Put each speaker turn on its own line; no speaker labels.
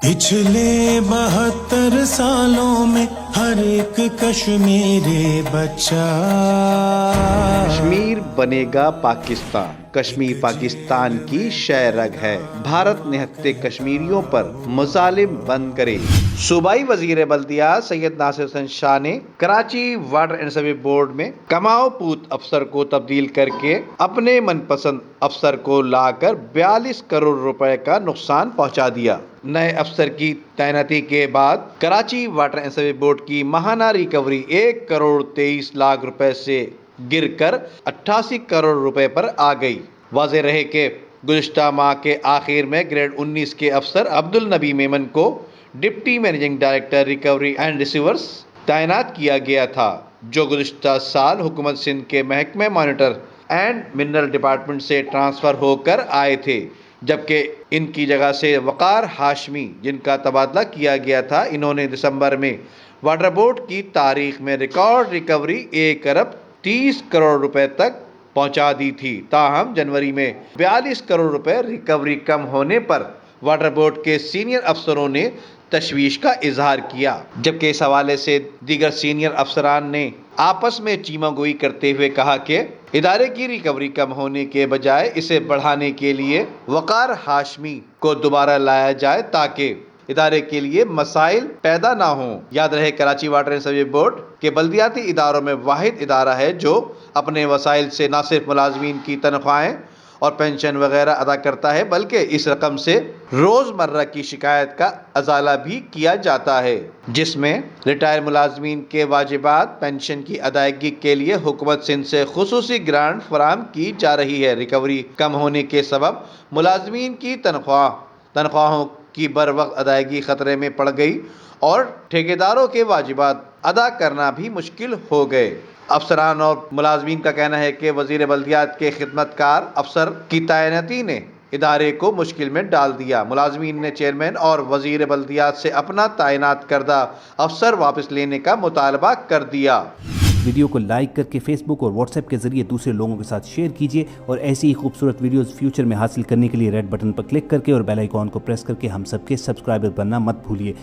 पिछले 72 सालों में हर एक कश्मीरी बच्चा
कश्मीर बनेगा पाकिस्तान। कश्मीर पाकिस्तान की शह रग है। भारत निहत्ते कश्मीरियों पर मुजालिम बंद करे। सूबाई वजीर बल्दिया सैयद नासिर हुसैन शाह ने Karachi water and sewage board में कमाओ पूत अफसर को तब्दील करके अपने मनपसंद अफसर को लाकर 42 करोड़ रुपए का नुकसान पहुंचा दिया। नए अफसर की तैनाती के बाद Karachi water and sewage board की माहाना रिकवरी 1 करोड़ 23 लाख रुपए से गिरकर 88 करोड़ रुपए पर आ गई। वाज़ेह रहे कि गुज़िश्ता माह के आखिर में ग्रेड 19 के अफसर अब्दुल नबी मेमन को deputy managing director recovery and receivers तैनात किया गया था, जो गुज़िश्ता साल हुकूमत सिंध के महकमे मॉनिटर एंड मिनरल डिपार्टमेंट से ट्रांसफ़र होकर आए थे, जबकि इनकी जगह से वक़ार हाशमी जिनका तबादला किया गया था, इन्होंने दिसंबर में वाटर बोर्ड की तारीख में रिकॉर्ड रिकवरी 1 अरब 30 करोड़ रुपए तक पहुंचा दी थी। ताहम जनवरी में 42 करोड़ रुपए रिकवरी कम होने पर वाटर बोर्ड के सीनियर अफसरों ने तशवीश का इजहार किया, जबकि इस हवाले से दीगर सीनियर अफसरान ने आपस में चीमागोई करते हुए कहा कि इदारे की रिकवरी कम होने के बजाय इसे बढ़ाने के लिए वक़ार हाशमी को दोबारा लाया जाए ताकि इदारे के लिए मसाइल पैदा ना हों। याद रहे, Karachi water and sewage board के बल्दियाती इदारों में वाहिद इदारा है जो अपने वसाइल से न सिर्फ मुलाजमीन की तनख्वाहें और पेंशन वगैरह अदा करता है, बल्कि इस रकम से रोज़मर्रा की शिकायत का अजाला भी किया जाता है, जिसमें रिटायर मुलाजमीन के वाजिबात पेंशन की अदायगी के लिए हुकूमत सिंध से खुसूसी ग्रांट फराहम की जा रही है। रिकवरी कम होने के सबब मुलाजमीन की तनख्वाहों की बरवक्त अदायगी खतरे में पड़ गई और ठेकेदारों के वाजिबात अदा करना भी मुश्किल हो गए। अफसरान और मुलाजमीन का कहना है कि वजीर बल्दियात के खिदमतकार अफसर की तैनाती ने इदारे को मुश्किल में डाल दिया। मुलाजमीन ने चेयरमैन और वजीर बल्दियात से अपना तैनात करदा अफसर वापस लेने का मुतालबा कर दिया।
वीडियो को लाइक करके फेसबुक और व्हाट्सएप के जरिए दूसरे लोगों के साथ शेयर कीजिए और ऐसी ही खूबसूरत वीडियोस फ्यूचर में हासिल करने के लिए रेड बटन पर क्लिक करके और बेल आइकॉन को प्रेस करके हम सबके सब्सक्राइबर बनना मत भूलिए।